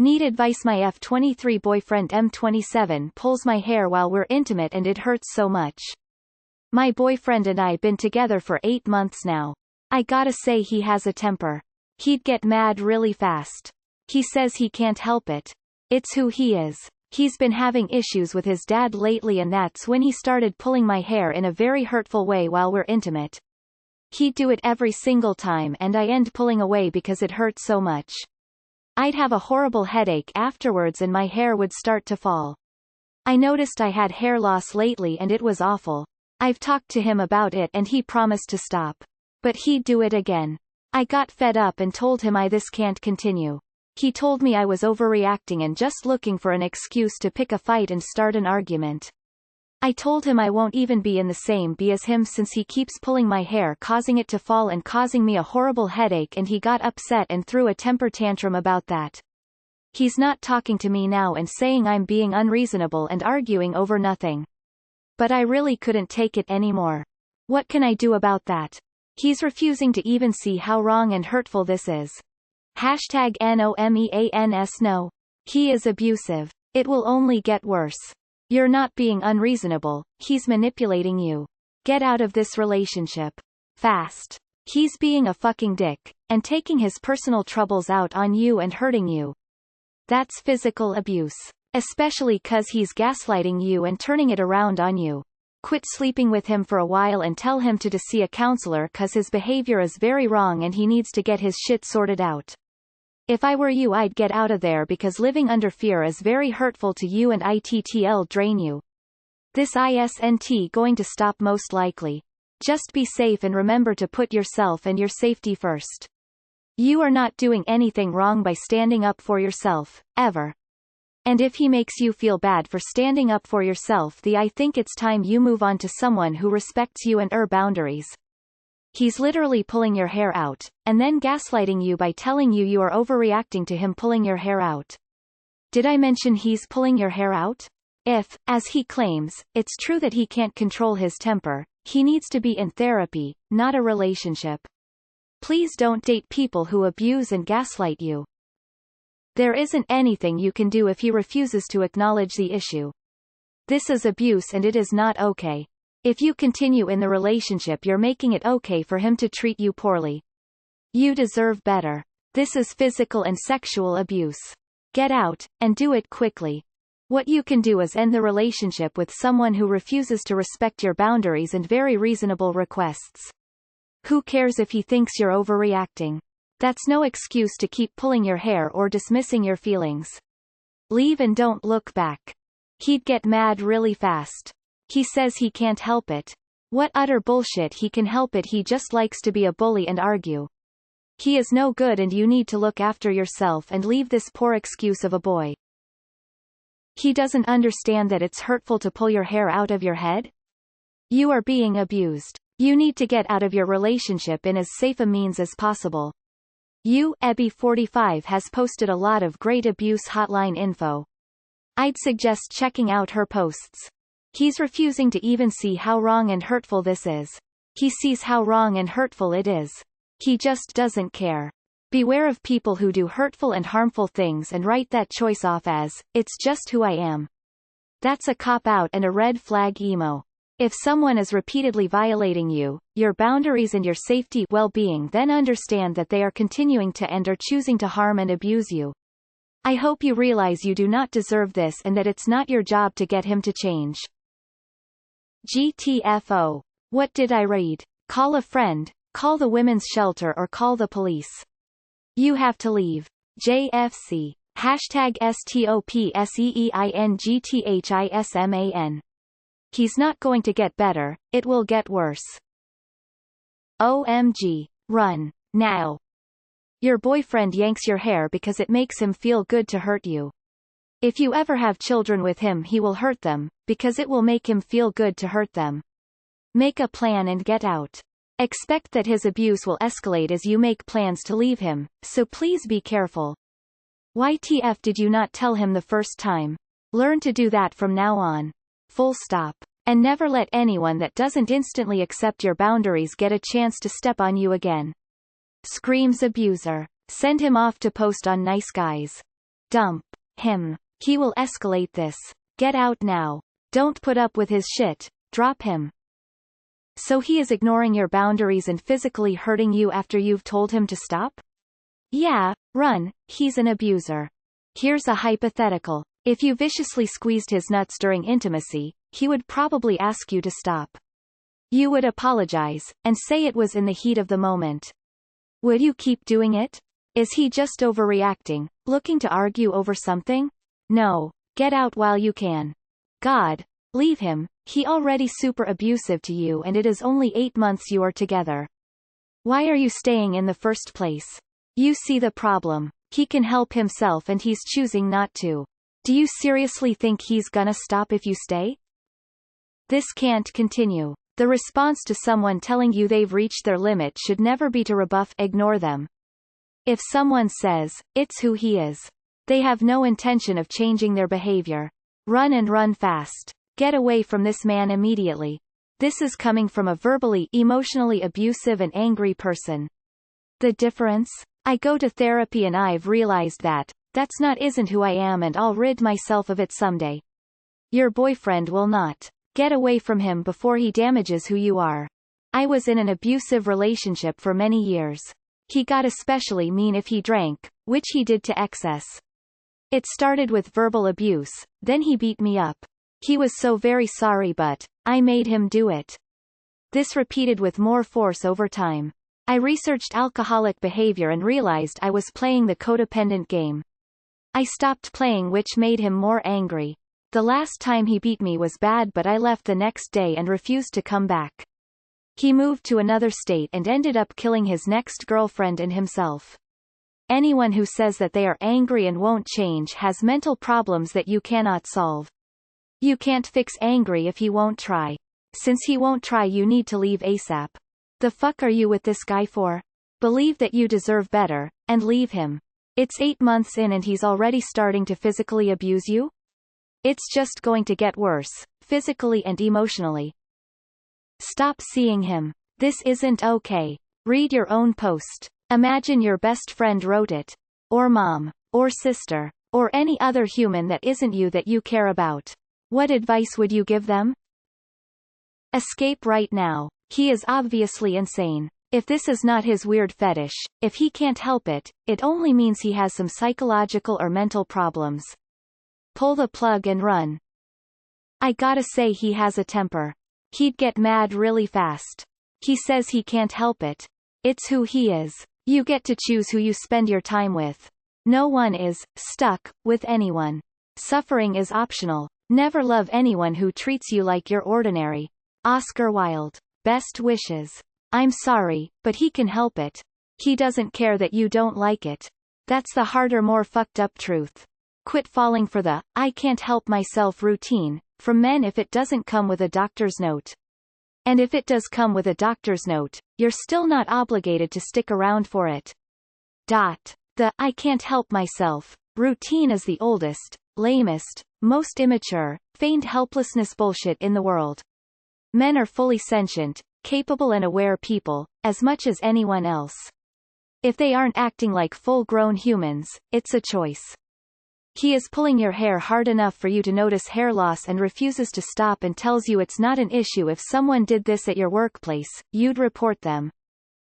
Need advice. My F23 boyfriend M27 pulls my hair while we're intimate and it hurts so much. My boyfriend and I been together for 8 months now. I gotta say he has a temper. He'd get mad really fast. He says he can't help it. It's who he is. He's been having issues with his dad lately and that's when he started pulling my hair in a very hurtful way while we're intimate. He'd do it every single time and I end pulling away because it hurt so much. I'd have a horrible headache afterwards and my hair would start to fall. I noticed I had hair loss lately and it was awful. I've talked to him about it and he promised to stop. But he'd do it again. I got fed up and told him this can't continue. He told me I was overreacting and just looking for an excuse to pick a fight and start an argument. I told him I won't even be in the same B as him since he keeps pulling my hair, causing it to fall and causing me a horrible headache, and he got upset and threw a temper tantrum about that. He's not talking to me now and saying I'm being unreasonable and arguing over nothing. But I really couldn't take it anymore. What can I do about that? He's refusing to even see how wrong and hurtful this is. #NOMEANS No. He is abusive. It will only get worse. You're not being unreasonable, he's manipulating you. Get out of this relationship. Fast. He's being a fucking dick, and taking his personal troubles out on you and hurting you. That's physical abuse. Especially 'cause he's gaslighting you and turning it around on you. Quit sleeping with him for a while and tell him to see a counselor 'cause his behavior is very wrong and he needs to get his shit sorted out. If I were you, I'd get out of there because living under fear is very hurtful to you and it'll drain you. This isn't going to stop most likely. Just be safe and remember to put yourself and your safety first. You are not doing anything wrong by standing up for yourself, ever. And if he makes you feel bad for standing up for yourself, I think it's time you move on to someone who respects you and boundaries. He's literally pulling your hair out, and then gaslighting you by telling you are overreacting to him pulling your hair out. Did I mention he's pulling your hair out? If, as he claims, it's true that he can't control his temper, he needs to be in therapy, not a relationship. Please don't date people who abuse and gaslight you. There isn't anything you can do if he refuses to acknowledge the issue. This is abuse and it is not okay. If you continue in the relationship, you're making it okay for him to treat you poorly. You deserve better. This is physical and sexual abuse. Get out, and do it quickly. What you can do is end the relationship with someone who refuses to respect your boundaries and very reasonable requests. Who cares if he thinks you're overreacting? That's no excuse to keep pulling your hair or dismissing your feelings. Leave and don't look back. He'd get mad really fast. He says he can't help it. What utter bullshit. He can help it. He just likes to be a bully and argue. He is no good and you need to look after yourself and leave this poor excuse of a boy. He doesn't understand that it's hurtful to pull your hair out of your head? You are being abused. You need to get out of your relationship in as safe a means as possible. F23 has posted a lot of great abuse hotline info. I'd suggest checking out her posts. He's refusing to even see how wrong and hurtful this is. He sees how wrong and hurtful it is. He just doesn't care. Beware of people who do hurtful and harmful things and write that choice off as, "It's just who I am." That's a cop-out and a red flag emo. If someone is repeatedly violating you, your boundaries and your safety well-being, then understand that they are continuing to and are choosing to harm and abuse you. I hope you realize you do not deserve this and that it's not your job to get him to change. GTFO. What did I read? Call a friend, call the women's shelter or call the police. You have to leave. JFC. #STOPSEEINGTHISMAN. He's not going to get better, it will get worse. OMG. Run. Now. Your boyfriend yanks your hair because it makes him feel good to hurt you. If you ever have children with him, he will hurt them, because it will make him feel good to hurt them. Make a plan and get out. Expect that his abuse will escalate as you make plans to leave him, so please be careful. YTF did you not tell him the first time? Learn to do that from now on. Full stop. And never let anyone that doesn't instantly accept your boundaries get a chance to step on you again. Screams abuser. Send him off to post on Nice Guys. Dump him. He will escalate this. Get out now. Don't put up with his shit. Drop him. So he is ignoring your boundaries and physically hurting you after you've told him to stop? Yeah, run, he's an abuser. Here's a hypothetical. If you viciously squeezed his nuts during intimacy, he would probably ask you to stop. You would apologize, and say it was in the heat of the moment. Would you keep doing it? Is he just overreacting, looking to argue over something? No. Get out while you can. God. Leave him, he already super abusive to you and it is only 8 months you are together. Why are you staying in the first place? You see the problem. He can help himself and he's choosing not to. Do you seriously think he's gonna stop if you stay? This can't continue. The response to someone telling you they've reached their limit should never be to rebuff, ignore them. If someone says, it's who he is, they have no intention of changing their behavior. Run and run fast. Get away from this man immediately. This is coming from a verbally, emotionally abusive and angry person. The difference? I go to therapy and I've realized that, that's not isn't who I am and I'll rid myself of it someday. Your boyfriend will not. Get away from him before he damages who you are. I was in an abusive relationship for many years. He got especially mean if he drank, which he did to excess. It started with verbal abuse, then he beat me up. He was so very sorry but, I made him do it. This repeated with more force over time. I researched alcoholic behavior and realized I was playing the codependent game. I stopped playing which made him more angry. The last time he beat me was bad but I left the next day and refused to come back. He moved to another state and ended up killing his next girlfriend and himself. Anyone who says that they are angry and won't change has mental problems that you cannot solve. You can't fix angry if he won't try. Since he won't try you need to leave ASAP. The fuck are you with this guy for? Believe that you deserve better, and leave him. It's 8 months in and he's already starting to physically abuse you? It's just going to get worse, physically and emotionally. Stop seeing him. This isn't okay. Read your own post. Imagine your best friend wrote it. Or mom. Or sister. Or any other human that isn't you that you care about. What advice would you give them? Escape right now. He is obviously insane. If this is not his weird fetish, if he can't help it, it only means he has some psychological or mental problems. Pull the plug and run. I gotta say he has a temper. He'd get mad really fast. He says he can't help it. It's who he is. You get to choose who you spend your time with. No one is stuck with anyone. Suffering is optional. Never love anyone who treats you like you're ordinary. Oscar Wilde. Best wishes. I'm sorry, but he can help it. He doesn't care that you don't like it. That's the harder, more fucked up truth. Quit falling for the, I can't help myself routine, from men if it doesn't come with a doctor's note. And if it does come with a doctor's note, you're still not obligated to stick around for it. The, I can't help myself, routine is the oldest, lamest, most immature, feigned helplessness bullshit in the world. Men are fully sentient, capable and aware people, as much as anyone else. If they aren't acting like full-grown humans, it's a choice. He is pulling your hair hard enough for you to notice hair loss and refuses to stop and tells you it's not an issue if someone did this at your workplace, you'd report them.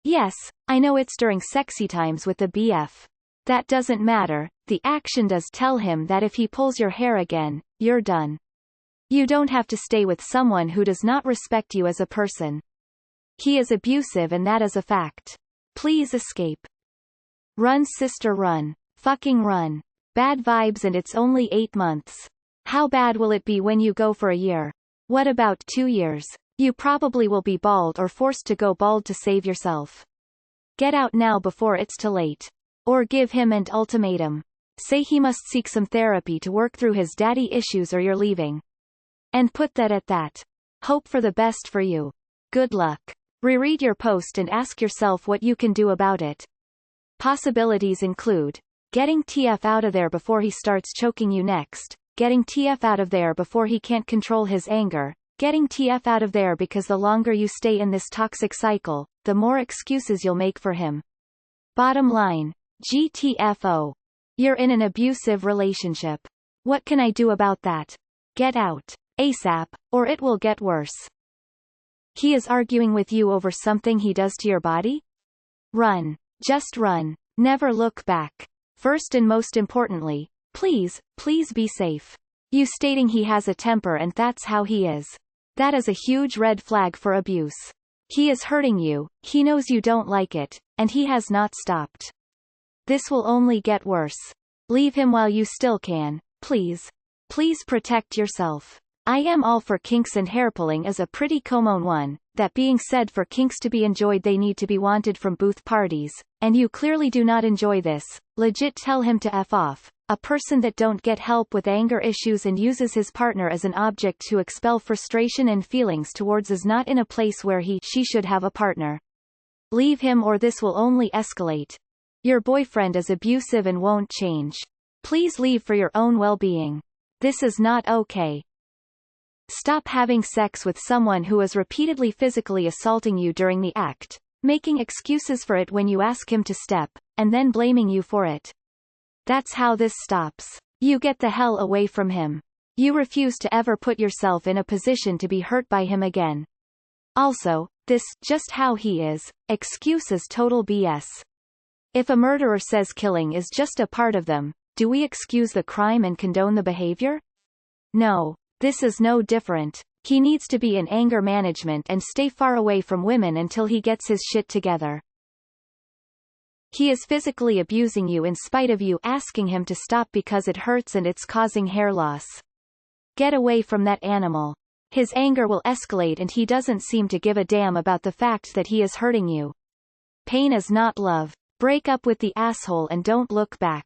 Yes, I know it's during sexy times with the BF. That doesn't matter, the action does tell him that if he pulls your hair again, you're done. You don't have to stay with someone who does not respect you as a person. He is abusive and that is a fact. Please escape. Run sister run. Fucking run. Bad vibes and it's only 8 months. How bad will it be when you go for a year? What about 2 years? You probably will be bald or forced to go bald to save yourself. Get out now before it's too late. Or give him an ultimatum. Say he must seek some therapy to work through his daddy issues or you're leaving. And put that at that. Hope for the best for you. Good luck. Reread your post and ask yourself what you can do about it. Possibilities include getting TF out of there before he starts choking you next, getting TF out of there before he can't control his anger, getting TF out of there because the longer you stay in this toxic cycle, the more excuses you'll make for him. Bottom line, GTFO. You're in an abusive relationship. What can I do about that? Get out. ASAP, or it will get worse. He is arguing with you over something he does to your body? Run. Just run. Never look back. First and most importantly, please be safe. You stating he has a temper and that's how he is. That is a huge red flag for abuse. He is hurting you, he knows you don't like it, and he has not stopped. This will only get worse. Leave him while you still can, please. Please protect yourself. I am all for kinks, and hair pulling is a pretty common one. That being said, for kinks to be enjoyed they need to be wanted from both parties, and you clearly do not enjoy this. Legit tell him to F off. A person that don't get help with anger issues and uses his partner as an object to expel frustration and feelings towards is not in a place where she should have a partner. Leave him or this will only escalate. Your boyfriend is abusive and won't change. Please leave for your own well-being. This is not okay. Stop having sex with someone who is repeatedly physically assaulting you during the act, making excuses for it when you ask him to step, and then blaming you for it. That's how this stops. You get the hell away from him. You refuse to ever put yourself in a position to be hurt by him again. Also, this just how he is excuse is total BS. If a murderer says killing is just a part of them, do we excuse the crime and condone the behavior? No. This is no different. He needs to be in anger management and stay far away from women until he gets his shit together. He is physically abusing you in spite of you asking him to stop because it hurts and it's causing hair loss. Get away from that animal. His anger will escalate and he doesn't seem to give a damn about the fact that he is hurting you. Pain is not love. Break up with the asshole and don't look back.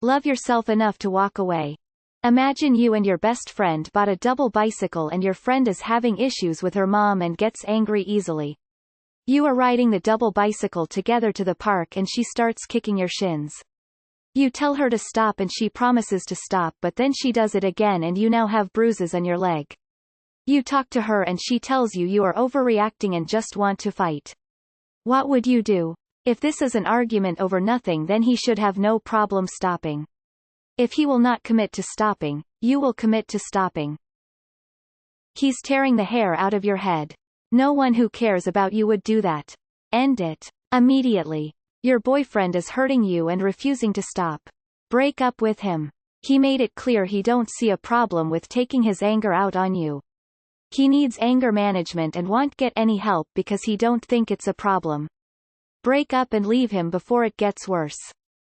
Love yourself enough to walk away. Imagine you and your best friend bought a double bicycle and your friend is having issues with her mom and gets angry easily. You are riding the double bicycle together to the park and she starts kicking your shins. You tell her to stop and she promises to stop, but then she does it again and you now have bruises on your leg. You talk to her and she tells you you are overreacting and just want to fight. What would you do? If this is an argument over nothing, then he should have no problem stopping. If he will not commit to stopping, you will commit to stopping. He's tearing the hair out of your head. No one who cares about you would do that. End it. Immediately. Your boyfriend is hurting you and refusing to stop. Break up with him. He made it clear he don't see a problem with taking his anger out on you. He needs anger management and won't get any help because he don't think it's a problem. Break up and leave him before it gets worse.